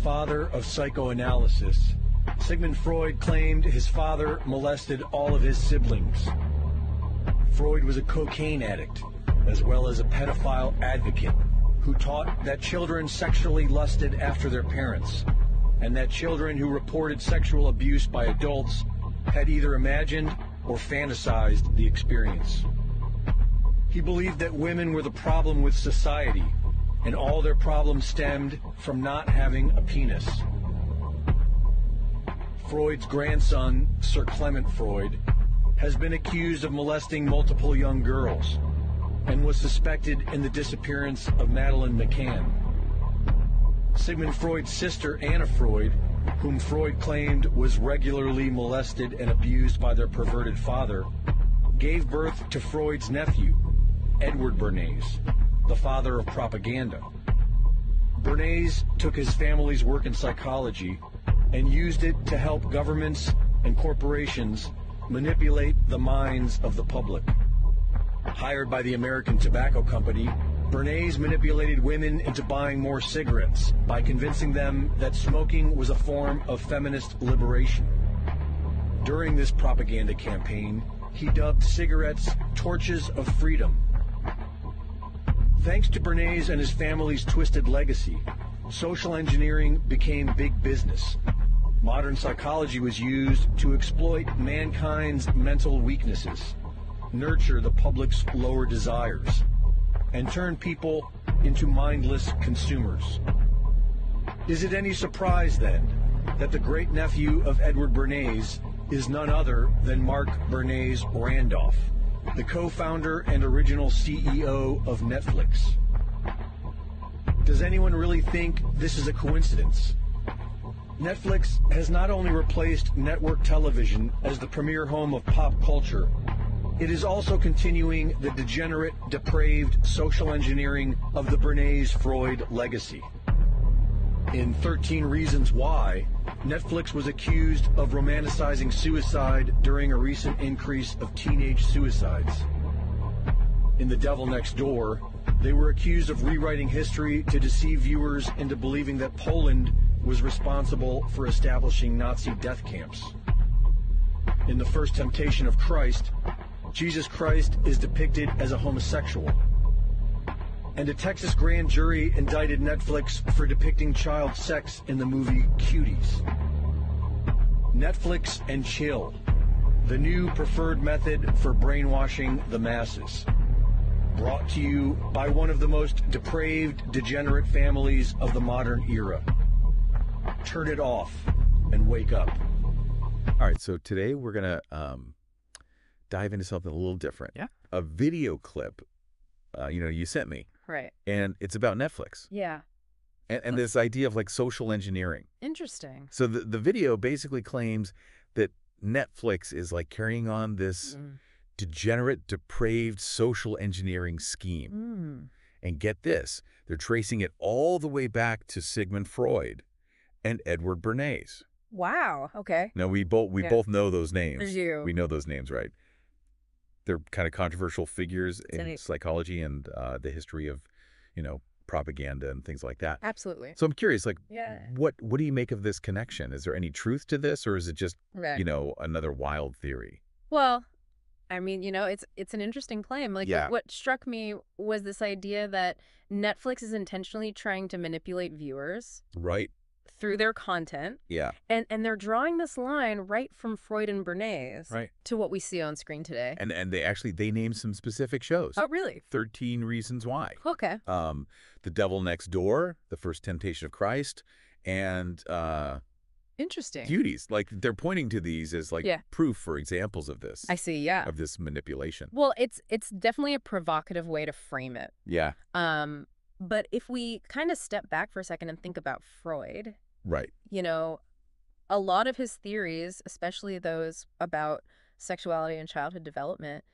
father of psychoanalysis, Sigmund Freud claimed his father molested all of his siblings. Freud was a cocaine addict, as well as a pedophile advocate, who taught that children sexually lusted after their parents, and that children who reported sexual abuse by adults had either imagined or fantasized the experience. He believed that women were the problem with society, and all their problems stemmed from not having a penis. Freud's grandson, Sir Clement Freud, has been accused of molesting multiple young girls and was suspected in the disappearance of Madeleine McCann. Sigmund Freud's sister, Anna Freud, whom Freud claimed was regularly molested and abused by their perverted father, gave birth to Freud's nephew, Edward Bernays, the father of propaganda. Bernays took his family's work in psychology and used it to help governments and corporations manipulate the minds of the public. Hired by the American Tobacco Company, Bernays manipulated women into buying more cigarettes by convincing them that smoking was a form of feminist liberation. During this propaganda campaign, he dubbed cigarettes torches of freedom. Thanks to Bernays and his family's twisted legacy, social engineering became big business. Modern psychology was used to exploit mankind's mental weaknesses, nurture the public's lower desires, and turn people into mindless consumers. Is it any surprise, then, that the great-nephew of Edward Bernays is none other than Mark Bernays Randolph, the co-founder and original CEO of Netflix? Does anyone really think this is a coincidence? Netflix has not only replaced network television as the premier home of pop culture, it is also continuing the degenerate, depraved social engineering of the Bernays-Freud legacy. In 13 Reasons Why, Netflix was accused of romanticizing suicide during a recent increase of teenage suicides. In The Devil Next Door, they were accused of rewriting history to deceive viewers into believing that Poland was responsible for establishing Nazi death camps. In The First Temptation of Christ, Jesus Christ is depicted as a homosexual. And a Texas grand jury indicted Netflix for depicting child sex in the movie Cuties. Netflix and chill, the new preferred method for brainwashing the masses. Brought to you by one of the most depraved, degenerate families of the modern era. Turn it off and wake up. All right, so today we're going to dive into something a little different. Yeah. A video clip, you sent me. Right. And it's about Netflix. Yeah. And this idea of like social engineering. Interesting. So the video basically claims that Netflix is like carrying on this degenerate, depraved social engineering scheme. And get this, they're tracing it all the way back to Sigmund Freud and Edward Bernays. Wow. Okay. Now, we both know those names. You. We know those names, right? They're kind of controversial figures in psychology and the history of, propaganda and things like that. Absolutely. So I'm curious, what do you make of this connection? Is there any truth to this, or is it just, another wild theory? Well, I mean, it's an interesting claim. What struck me was this idea that Netflix is intentionally trying to manipulate viewers. Right. Through their content. Yeah. And they're drawing this line right from Freud and Bernays to what we see on screen today. And they named some specific shows. Oh, really? 13 Reasons Why. Okay. The Devil Next Door, The First Temptation of Christ, and interesting. Cuties. Like, they're pointing to these as proof for examples of this. I see, yeah. Of this manipulation. Well, it's definitely a provocative way to frame it. Yeah. But if we kind of step back for a second and think about Freud, right? A lot of his theories, especially those about sexuality and childhood development,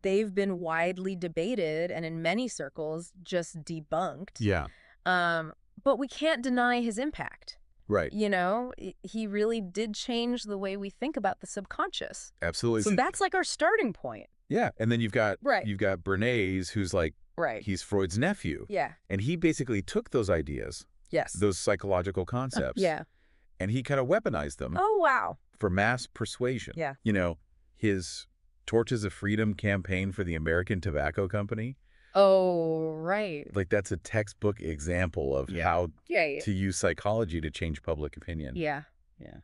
they've been widely debated and in many circles just debunked. Yeah. But we can't deny his impact. Right. He really did change the way we think about the subconscious. Absolutely. So that's like our starting point. Yeah. And then you've got Bernays, who's like, he's Freud's nephew. Yeah. And he basically took those ideas Yes. those psychological concepts. Yeah. And he kind of weaponized them Oh, wow. for mass persuasion. Yeah. You know, his Torches of Freedom campaign for the American Tobacco Company. Oh, right. Like, that's a textbook example of how Yeah. to use psychology to change public opinion. Yeah. Yeah.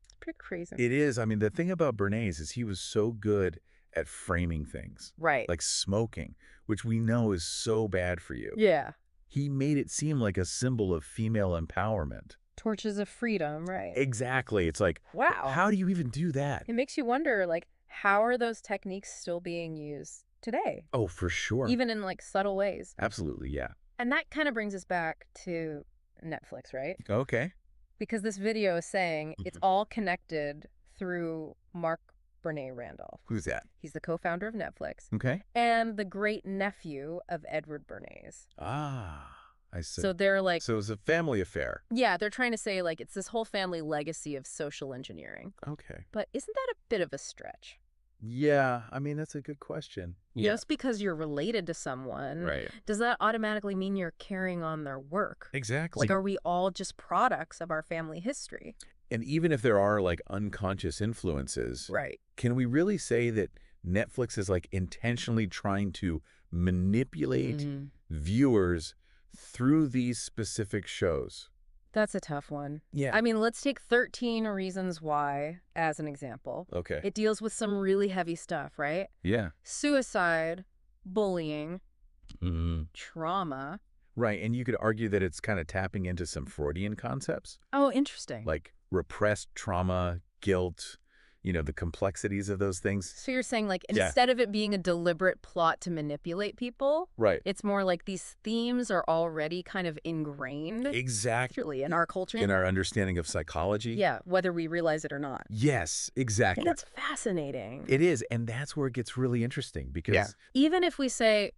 It's pretty crazy. It is. I mean, the thing about Bernays is he was so good at framing things. Right. Like smoking, which we know is so bad for you. Yeah. He made it seem like a symbol of female empowerment. Torches of freedom, right. Exactly. It's like, wow. How do you even do that? It makes you wonder, like, how are those techniques still being used today? Oh, for sure. Even in, like, subtle ways. Absolutely, yeah. And that kind of brings us back to Netflix, right? Okay. Because this video is saying it's all connected through Mark Bernay-Randolph. Who's that? He's the co-founder of Netflix. Okay. And the great-nephew of Edward Bernays. Ah, I see. So they're like... So it's a family affair. Yeah, they're trying to say, like, it's this whole family legacy of social engineering. Okay. But isn't that a bit of a stretch? Yeah, I mean, that's a good question. Just because you're related to someone, Right. does that automatically mean you're carrying on their work? Exactly. Like, are we all just products of our family history? And even if there are, like, unconscious influences, Right. can we really say that Netflix is, like, intentionally trying to manipulate viewers through these specific shows? That's a tough one. Yeah. I mean, let's take 13 Reasons Why as an example. Okay. It deals with some really heavy stuff, right? Yeah. Suicide, bullying, Mm-hmm. trauma. Right, and you could argue that it's kind of tapping into some Freudian concepts, Oh, interesting. like repressed trauma, guilt, you know, the complexities of those things. So you're saying, like, Yeah. instead of it being a deliberate plot to manipulate people, Right. it's more like these themes are already kind of ingrained Exactly. in our culture. In our understanding of psychology. Yeah, whether we realize it or not. Yes, exactly. And that's fascinating. It is, and that's where it gets really interesting because Even if we say,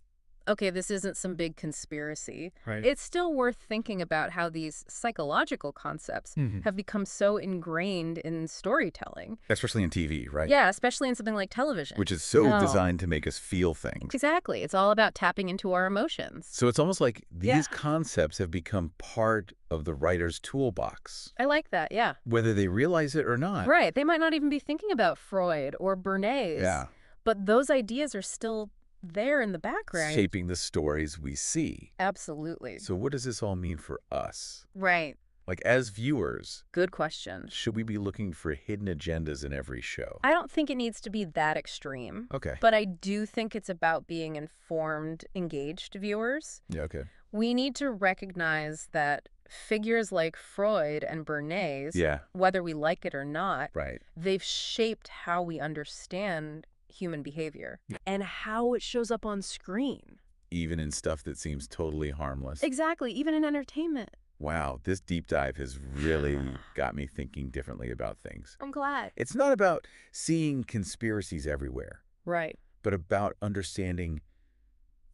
okay, this isn't some big conspiracy, it's still worth thinking about how these psychological concepts have become so ingrained in storytelling. especially in TV, right? Yeah, especially in something like television. Which is so designed to make us feel things. Exactly. It's all about tapping into our emotions. So it's almost like these concepts have become part of the writer's toolbox, I like that, yeah. whether they realize it or not. Right. They might not even be thinking about Freud or Bernays. Yeah. But those ideas are still there in the background. Shaping the stories we see. Absolutely. So what does this all mean for us? Right. Like, as viewers, Good question. should we be looking for hidden agendas in every show? I don't think it needs to be that extreme. Okay. But I do think it's about being informed, engaged viewers. Yeah, okay. We need to recognize that figures like Freud and Bernays, Yeah. whether we like it or not, Right. they've shaped how we understand human behavior and how it shows up on screen. Even in stuff that seems totally harmless. Exactly, even in entertainment. Wow, this deep dive has really got me thinking differently about things. I'm glad. It's not about seeing conspiracies everywhere, Right. but about understanding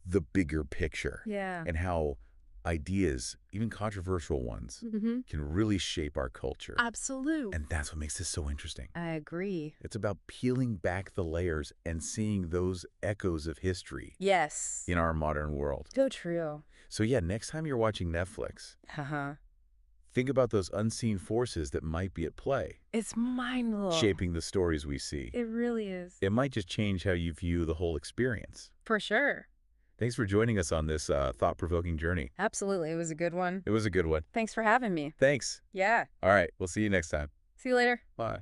the bigger picture Yeah. and how ideas, even controversial ones, can really shape our culture. Absolute. And that's what makes this so interesting. I agree. It's about peeling back the layers and seeing those echoes of history Yes. in our modern world. So true. So yeah, next time you're watching Netflix, Uh-huh. think about those unseen forces that might be at play, It's mind-blowing. shaping the stories we see. It really is. It might just change how you view the whole experience. For sure. Thanks for joining us on this thought-provoking journey. Absolutely. It was a good one. It was a good one. Thanks for having me. Thanks. Yeah. All right, we'll see you next time. See you later. Bye.